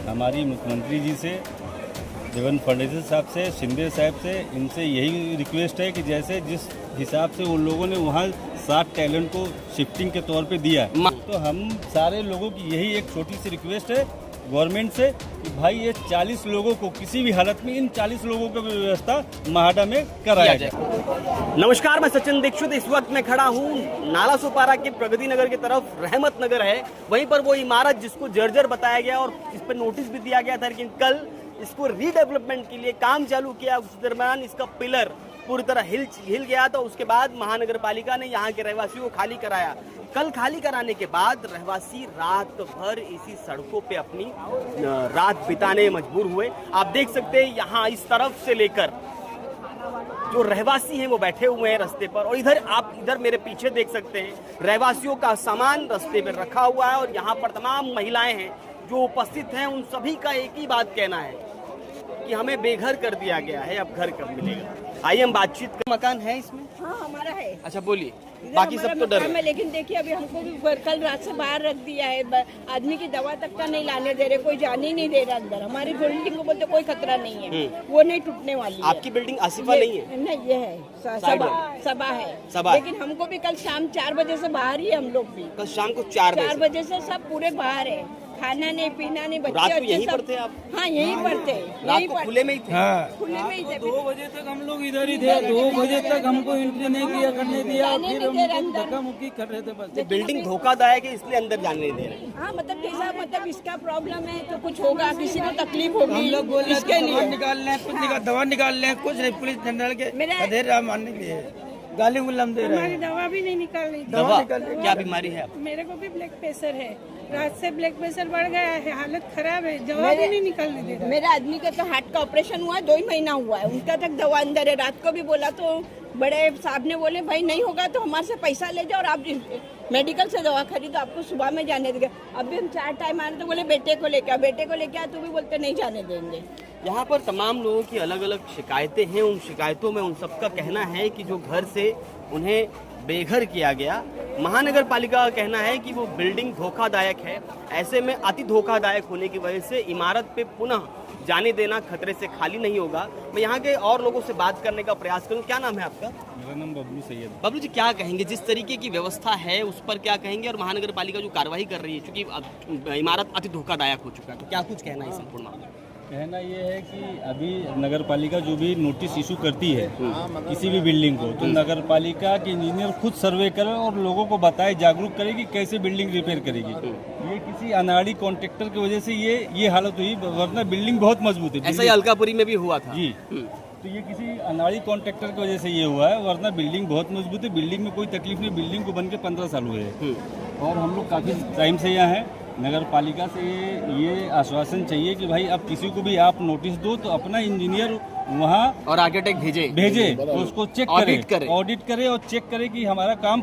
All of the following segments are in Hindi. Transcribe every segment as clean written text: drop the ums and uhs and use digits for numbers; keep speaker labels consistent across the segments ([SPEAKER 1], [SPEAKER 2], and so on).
[SPEAKER 1] हमारी मुख्यमंत्री जी से, देवेंद्र फडणवीस साहब से, शिंदे साहब से, इनसे यही रिक्वेस्ट है कि जैसे जिस हिसाब से उन लोगों ने वहाँ 7 टैलेंट को शिफ्टिंग के तौर पे दिया, तो हम सारे लोगों की यही एक छोटी सी रिक्वेस्ट है गवर्नमेंट से कि भाई ये 40 लोगों को किसी भी हालत में इन 40 लोगों की व्यवस्था महाडा में कराया जाए।
[SPEAKER 2] नमस्कार, मैं सचिन दीक्षित। इस वक्त मैं खड़ा हूँ नाला सोपारा के प्रगति नगर की तरफ। रहमत नगर है, वहीं पर वो इमारत जिसको जर्जर बताया गया और इस पर नोटिस भी दिया गया था, लेकिन कल इसको रीडेवलपमेंट के लिए काम चालू किया। उस दरमियान इसका पिलर पूरी तरह हिल गया था। उसके बाद महानगर पालिका ने यहाँ के रहवासियों को खाली कराया। कल खाली कराने के बाद रहवासी रात भर इसी सड़कों पे अपनी रात बिताने मजबूर हुए। आप देख सकते हैं यहाँ इस तरफ से लेकर जो रहवासी हैं वो बैठे हुए हैं रास्ते पर, और इधर मेरे पीछे देख सकते हैं रहवासियों का सामान रास्ते पर रखा हुआ है। और यहाँ पर तमाम महिलाएं हैं जो उपस्थित हैं, उन सभी का एक ही बात कहना है कि हमें बेघर कर दिया गया है, अब घर कब मिलेगा। आइए हम बातचीत कर। मकान है इसमें?
[SPEAKER 3] हाँ, हमारा है।
[SPEAKER 2] अच्छा, बोलिए। बाकी सब तो डर है।
[SPEAKER 3] लेकिन देखिए अभी हमको भी कल रात से बाहर रख दिया है। आदमी की दवा तक का नहीं लाने दे रहे, कोई जाने ही नहीं दे रहा अंदर। हमारी बिल्डिंग को बोलते कोई खतरा नहीं है, वो नहीं टूटने वाली है।
[SPEAKER 2] आपकी बिल्डिंग आसिफा नहीं है?
[SPEAKER 3] नहीं, ये है सभा है। लेकिन हमको भी कल शाम 4 बजे से बाहर ही है। हम लोग भी
[SPEAKER 2] कल शाम को 4
[SPEAKER 3] बजे से सब पूरे बाहर है। खाना नहीं, पीना नहीं, बच्चे
[SPEAKER 2] रात को यहीं पर थे आप?
[SPEAKER 3] हाँ, यहीं पर थे।
[SPEAKER 2] रात को खुले में ही थे?
[SPEAKER 4] हाँ।
[SPEAKER 3] खुले में ही थे।
[SPEAKER 4] 2 बजे तक हम लोग इधर ही थे। 2 बजे तक हमको एंट्री नहीं किया, करने दिया। फिर हम धक्का मुक्की कर रहे थे बस।
[SPEAKER 2] बिल्डिंग धोखादायक है इसलिए अंदर जाने नहीं दे रहे।
[SPEAKER 3] हाँ, मतलब इसका प्रॉब्लम है तो कुछ होगा, किसी को तकलीफ होगी।
[SPEAKER 4] हम लोग बोल
[SPEAKER 3] इसके
[SPEAKER 4] रहे
[SPEAKER 3] लिए
[SPEAKER 4] निकाल लें, कुछ दवा निकाल लें, कुछ नहीं। पुलिस जनरल के अधेर राह मानने के लिए गाली गुलाम दे रहे हैं।
[SPEAKER 5] दवा भी नहीं निकाल रही।
[SPEAKER 2] दवा क्या बीमारी है आपको?
[SPEAKER 5] मेरे को भी ब्लड प्रेशर है। रात से ब्लड प्रेशर बढ़ गया है, हालत खराब है। दवा भी नहीं निकालने दे रहा।
[SPEAKER 3] मेरे आदमी का तो हार्ट का ऑपरेशन हुआ है, 2 ही महीना हुआ है, उनका तक दवा अंदर है। रात को भी बोला तो बड़े साहब ने बोले भाई नहीं होगा तो हमारे से पैसा ले जाओ और आप मेडिकल से दवा खरीदो, आपको सुबह में जाने देंगे। अभी हम 4 टाइम आ रहे तो बोले बेटे को लेके आ, तो भी बोलते नहीं जाने देंगे।
[SPEAKER 2] यहाँ पर तमाम लोगों की अलग अलग शिकायतें हैं। उन शिकायतों में उन सबका कहना है कि जो घर से उन्हें बेघर किया गया, महानगर पालिका का कहना है कि वो बिल्डिंग धोखादायक है। ऐसे में अति धोखादायक होने की वजह से इमारत पे पुनः जाने देना खतरे से खाली नहीं होगा। मैं यहाँ के और लोगों से बात करने का प्रयास करूँ। क्या नाम है आपका?
[SPEAKER 1] मेरा नाम बबलू सैयद।
[SPEAKER 2] बबलू जी, क्या कहेंगे जिस तरीके की व्यवस्था है उस पर क्या कहेंगे, और महानगर पालिका जो कार्रवाई कर रही है, क्योंकि इमारत अति धोखादायक हो चुका है, तो क्या कुछ कहना है संपूर्ण मामले में?
[SPEAKER 1] कहना ये है कि अभी नगर पालिका जो भी नोटिस इशू करती है किसी भी बिल्डिंग को, तो नगर पालिका के इंजीनियर खुद सर्वे करे और लोगों को बताए, जागरूक करे कि कैसे बिल्डिंग रिपेयर करेगी। ये किसी अनाड़ी कॉन्ट्रैक्टर की वजह से ये हालत हुई, वरना बिल्डिंग बहुत मजबूत है।
[SPEAKER 2] ऐसा ही अलकापुरी में भी हुआ था
[SPEAKER 1] जी। तो ये किसी अनाड़ी कॉन्ट्रैक्टर की वजह से ये हुआ है, वरना बिल्डिंग बहुत मजबूत है। बिल्डिंग में कोई तकलीफ नहीं। बिल्डिंग को बन के 15 साल हुए हैं और हम लोग काफ़ी टाइम से यहाँ हैं। नगर पालिका से ये आश्वासन चाहिए कि भाई अब किसी को भी आप नोटिस दो तो अपना इंजीनियर वहाँ
[SPEAKER 2] और आर्किटेक्ट भेजे
[SPEAKER 1] तो उसको चेक ऑडिट करे और चेक करे कि हमारा काम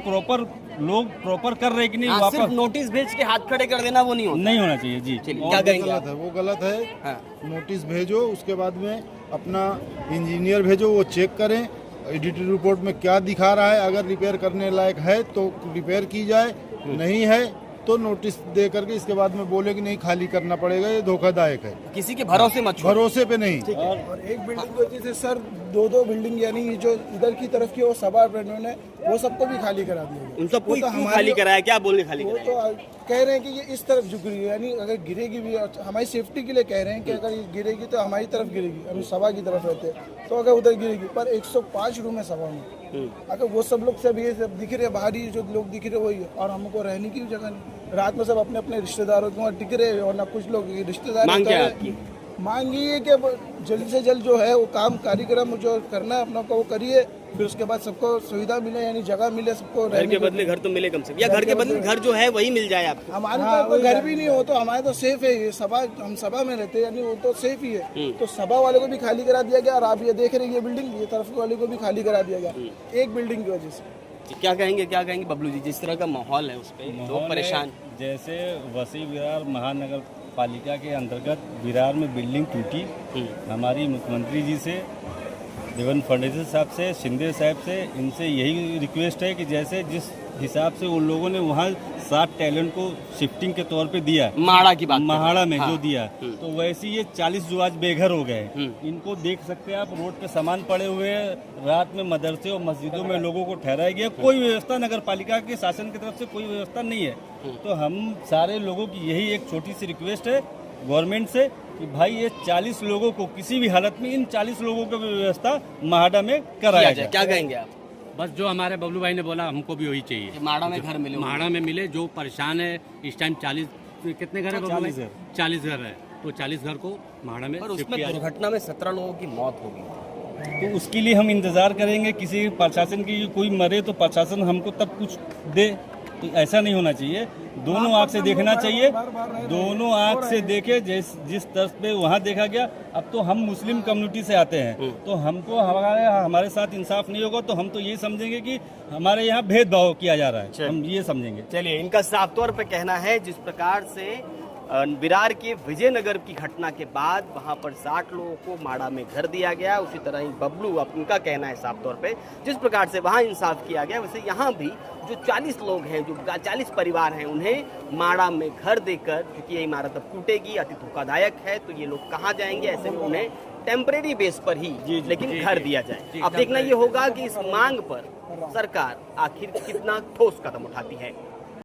[SPEAKER 1] लोग प्रॉपर कर रहे कि नहीं।
[SPEAKER 2] हाँ,
[SPEAKER 1] वापस
[SPEAKER 2] सिर्फ नोटिस भेज के हाथ खड़े कर देना वो नहीं
[SPEAKER 1] होना चाहिए। जी,
[SPEAKER 2] क्या कहेंगे?
[SPEAKER 6] वो गलत है।
[SPEAKER 2] हाँ।
[SPEAKER 6] नोटिस भेजो, उसके बाद में अपना इंजीनियर भेजो, वो चेक करें एडिटेड रिपोर्ट में क्या दिखा रहा है। अगर रिपेयर करने लायक है तो रिपेयर की जाए, नहीं है तो नोटिस दे करके इसके बाद में बोले कि नहीं खाली करना पड़ेगा। ये धोखादायक है,
[SPEAKER 2] किसी के भरोसे मत छोड़ो।
[SPEAKER 6] भरोसे पे नहीं।
[SPEAKER 7] और एक बिल्डिंग की वजह से सर 2 बिल्डिंग, यानी जो इधर की तरफ की वो सभा ने वो सबको भी खाली करा दिया।
[SPEAKER 2] उन सबको खाली कराया? क्या बोल के खाली
[SPEAKER 7] वो
[SPEAKER 2] कराया?
[SPEAKER 7] तो कह रहे हैं कि ये इस तरफ झुक रही है, यानी अगर गिरेगी भी हमारी सेफ्टी के लिए कह रहे हैं कि अगर ये गिरेगी तो हमारी तरफ गिरेगी। हम सभा की तरफ रहते हैं तो अगर उधर गिरेगी, पर 105 रूम है सभा में। अगर वो सब लोग सब ये सब दिख रहे, बाहरी जो लोग दिख रहे वही है, और हमको रहने की जगह नहीं। रात में सब अपने अपने रिश्तेदारों के वहाँ टिक रहे, और ना कुछ लोग रिश्तेदार मांग ये है कि जल्द से जल्द जो है वो काम कार्यक्रम जो करना है अपना को वो करिए, फिर उसके बाद सबको सुविधा मिले, यानी जगह मिले सबको।
[SPEAKER 2] घर के बदले घर तो मिले कम से कम, या घर के बदले घर जो है वही मिल जाए आपको।
[SPEAKER 7] हमारे तो घर भी नहीं हो तो हमारे तो सेफ है ये सभा। हम सभा में रहते हैं, यानी वो तो सेफ ही है। तो सभा वाले को भी खाली करा दिया गया, और आप ये देख रहे हैं ये बिल्डिंग, ये तरफ वाले को भी खाली करा दिया गया एक बिल्डिंग की वजह से।
[SPEAKER 2] क्या कहेंगे बबलू जी, जिस तरह का माहौल है उस पर लोग परेशान?
[SPEAKER 1] जैसे वसी विरार महानगर पालिका के अंतर्गत विरार में बिल्डिंग टूटी, हमारी मुख्यमंत्री जी से, देवेंद्र फडणवीस साहब से, शिंदे साहब से, इनसे यही रिक्वेस्ट है कि जैसे जिस हिसाब से उन लोगों ने वहाँ 7 टैलेंट को शिफ्टिंग के तौर पे दिया,
[SPEAKER 2] माड़ा की बात
[SPEAKER 1] महाड़ा में
[SPEAKER 2] हाँ।
[SPEAKER 1] जो दिया, तो वैसे ये 40 जो आज बेघर हो गए। इनको देख सकते हैं आप, रोड पे सामान पड़े हुए हैं। रात में मदरसे और मस्जिदों में लोगों को ठहराया गया, कोई व्यवस्था नगर पालिका के शासन की तरफ से कोई व्यवस्था नहीं है। तो हम सारे लोगों की यही एक छोटी सी रिक्वेस्ट है गवर्नमेंट से कि भाई ये 40 लोगों को किसी भी हालत में, इन 40 लोगों की व्यवस्था महाड़ा में कराया जाए।
[SPEAKER 2] क्या कहेंगे आप?
[SPEAKER 8] बस जो हमारे बबलू भाई ने बोला हमको भी वही चाहिए
[SPEAKER 2] कि माड़ा में घर मिले,
[SPEAKER 8] महाड़ा में मिले। जो परेशान है इस टाइम 40 कितने घर है बबलू भाई? 40 घर है, तो 40 घर को महाड़ा में
[SPEAKER 2] पर
[SPEAKER 8] शिफ्ट
[SPEAKER 2] उसमें
[SPEAKER 8] किया जाए।
[SPEAKER 2] दुर्घटना में 17 लोगों की मौत हो गई।
[SPEAKER 1] तो उसके लिए हम इंतजार करेंगे किसी प्रशासन की, कोई मरे तो प्रशासन हमको तब कुछ दे। तो ऐसा नहीं होना चाहिए, दोनों आंख से देखना चाहिए, दोनों आंख से देखे। जिस तरफ पे वहाँ देखा गया, अब तो हम मुस्लिम कम्युनिटी से आते हैं, तो हमको हमारे साथ इंसाफ नहीं होगा तो हम तो ये समझेंगे कि हमारे यहाँ भेदभाव किया जा रहा है, हम ये समझेंगे।
[SPEAKER 2] चलिए, इनका साफ तौर पे कहना है जिस प्रकार से विरार के विजयनगर की घटना के बाद वहां पर 60 लोगों को माड़ा में घर दिया गया, उसी तरह ही बबलू, अब उनका कहना है साफ तौर पे जिस प्रकार से वहां इंसाफ किया गया, वैसे यहाँ भी जो 40 लोग हैं, जो 40 परिवार हैं, उन्हें माड़ा में घर देकर, क्योंकि ये इमारत अब टूटेगी, अति धोखादायक है, तो ये लोग कहाँ जाएंगे, ऐसे में उन्हें टेम्परेरी बेस पर ही लेकिन घर दिया जाए। अब देखना ये होगा कि इस मांग पर सरकार आखिर कितना ठोस कदम उठाती है।